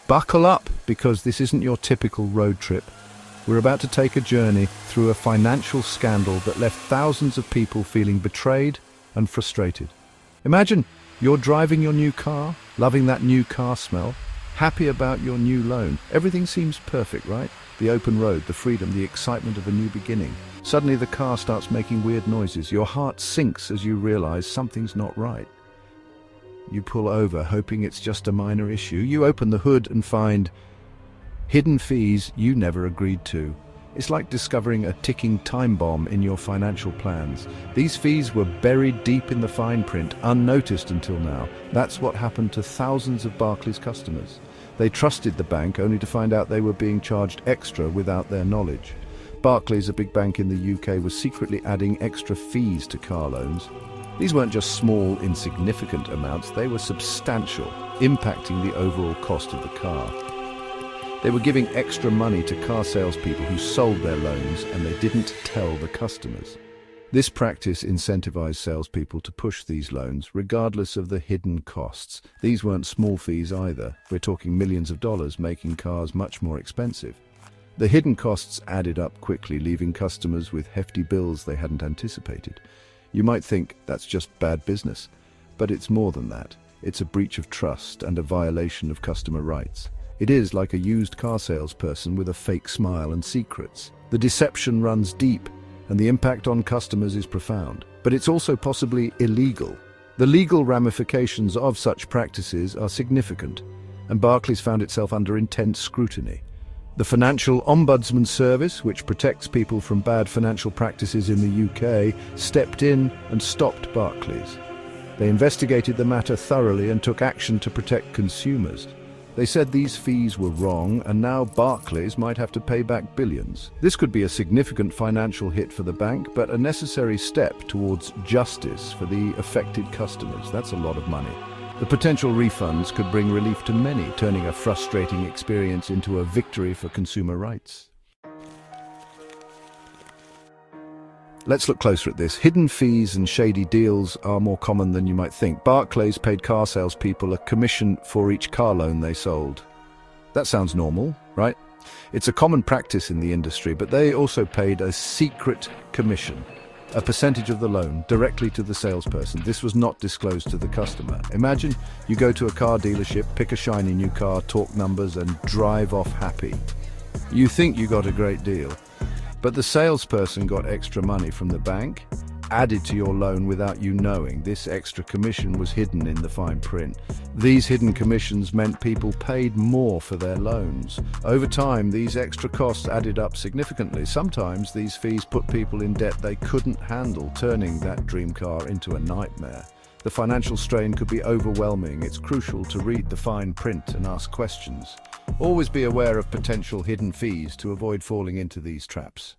Buckle up, because this isn't your typical road trip. We're about to take a journey through a financial scandal that left thousands of people feeling betrayed and frustrated. Imagine you're driving your new car, loving that new car smell, happy about your new loan. Everything seems perfect, right? The open road, the freedom, the excitement of a new beginning. Suddenly the car starts making weird noises. Your heart sinks as you realize something's not right. You pull over, hoping it's just a minor issue. You open the hood and find hidden fees you never agreed to. It's like discovering a ticking time bomb in your financial plans. These fees were buried deep in the fine print, unnoticed until now. That's what happened to thousands of Barclays customers. They trusted the bank only to find out they were being charged extra without their knowledge. Barclays, a big bank in the UK, was secretly adding extra fees to car loans. These weren't just small, insignificant amounts, they were substantial, impacting the overall cost of the car. They were giving extra money to car salespeople who sold their loans, and they didn't tell the customers. This practice incentivized salespeople to push these loans, regardless of the hidden costs. These weren't small fees either. We're talking millions of dollars, making cars much more expensive. The hidden costs added up quickly, leaving customers with hefty bills they hadn't anticipated. You might think that's just bad business, but it's more than that. It's a breach of trust and a violation of customer rights. It is like a used car salesperson with a fake smile and secrets. The deception runs deep, and the impact on customers is profound. But it's also possibly illegal. The legal ramifications of such practices are significant, and Barclays found itself under intense scrutiny. The Financial Ombudsman Service, which protects people from bad financial practices in the UK, stepped in and stopped Barclays. They investigated the matter thoroughly and took action to protect consumers. They said these fees were wrong, and now Barclays might have to pay back billions. This could be a significant financial hit for the bank, but a necessary step towards justice for the affected customers. That's a lot of money. The potential refunds could bring relief to many, turning a frustrating experience into a victory for consumer rights. Let's look closer at this. Hidden fees and shady deals are more common than you might think. Barclays paid car salespeople a commission for each car loan they sold. That sounds normal, right? It's a common practice in the industry, but they also paid a secret commission, a percentage of the loan, directly to the salesperson. This was not disclosed to the customer. Imagine you go to a car dealership, pick a shiny new car, talk numbers, and drive off happy. You think you got a great deal, but the salesperson got extra money from the bank, added to your loan without you knowing. This extra commission was hidden in the fine print. These hidden commissions meant people paid more for their loans. Over time, these extra costs added up significantly. Sometimes these fees put people in debt they couldn't handle, turning that dream car into a nightmare. The financial strain could be overwhelming. It's crucial to read the fine print and ask questions. Always be aware of potential hidden fees to avoid falling into these traps.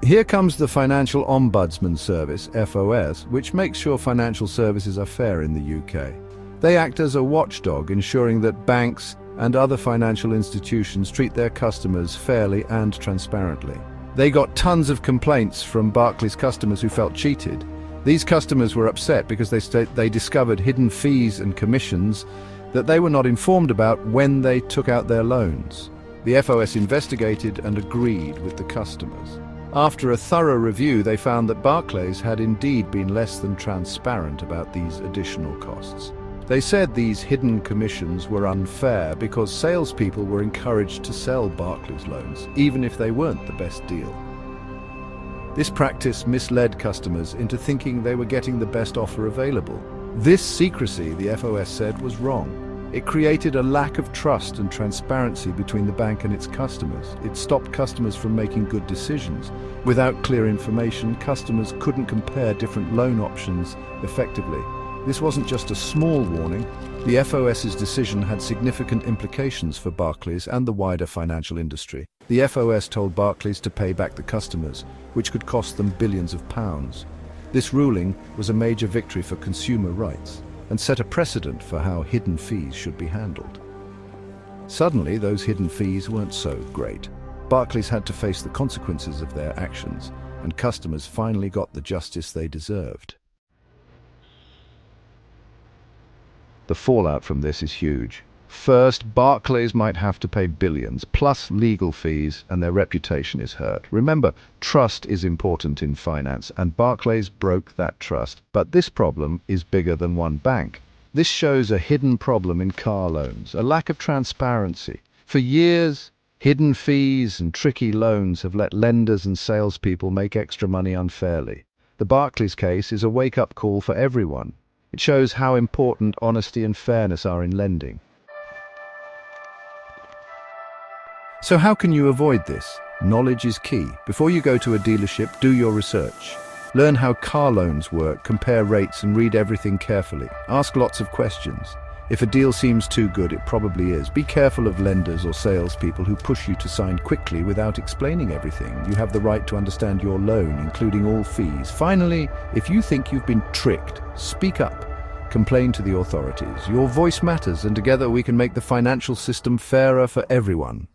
Here comes the Financial Ombudsman Service, FOS, which makes sure financial services are fair in the UK. They act as a watchdog, ensuring that banks and other financial institutions treat their customers fairly and transparently. They got tons of complaints from Barclays customers who felt cheated. These customers were upset because they discovered hidden fees and commissions that they were not informed about when they took out their loans. The FOS investigated and agreed with the customers. After a thorough review, they found that Barclays had indeed been less than transparent about these additional costs. They said these hidden commissions were unfair because salespeople were encouraged to sell Barclays loans, even if they weren't the best deal. This practice misled customers into thinking they were getting the best offer available. This secrecy, the FOS said, was wrong. It created a lack of trust and transparency between the bank and its customers. It stopped customers from making good decisions. Without clear information, customers couldn't compare different loan options effectively. This wasn't just a small warning. The FOS's decision had significant implications for Barclays and the wider financial industry. The FOS told Barclays to pay back the customers, which could cost them billions of pounds. This ruling was a major victory for consumer rights and set a precedent for how hidden fees should be handled. Suddenly, those hidden fees weren't so great. Barclays had to face the consequences of their actions, and customers finally got the justice they deserved. The fallout from this is huge. First, Barclays might have to pay billions, plus legal fees, and their reputation is hurt. Remember, trust is important in finance, and Barclays broke that trust. But this problem is bigger than one bank. This shows a hidden problem in car loans, a lack of transparency. For years, hidden fees and tricky loans have let lenders and salespeople make extra money unfairly. The Barclays case is a wake-up call for everyone. It shows how important honesty and fairness are in lending. So how can you avoid this? Knowledge is key. Before you go to a dealership, do your research. Learn how car loans work, compare rates, and read everything carefully. Ask lots of questions. If a deal seems too good, it probably is. Be careful of lenders or salespeople who push you to sign quickly without explaining everything. You have the right to understand your loan, including all fees. Finally, if you think you've been tricked, speak up. Complain to the authorities. Your voice matters, and together we can make the financial system fairer for everyone.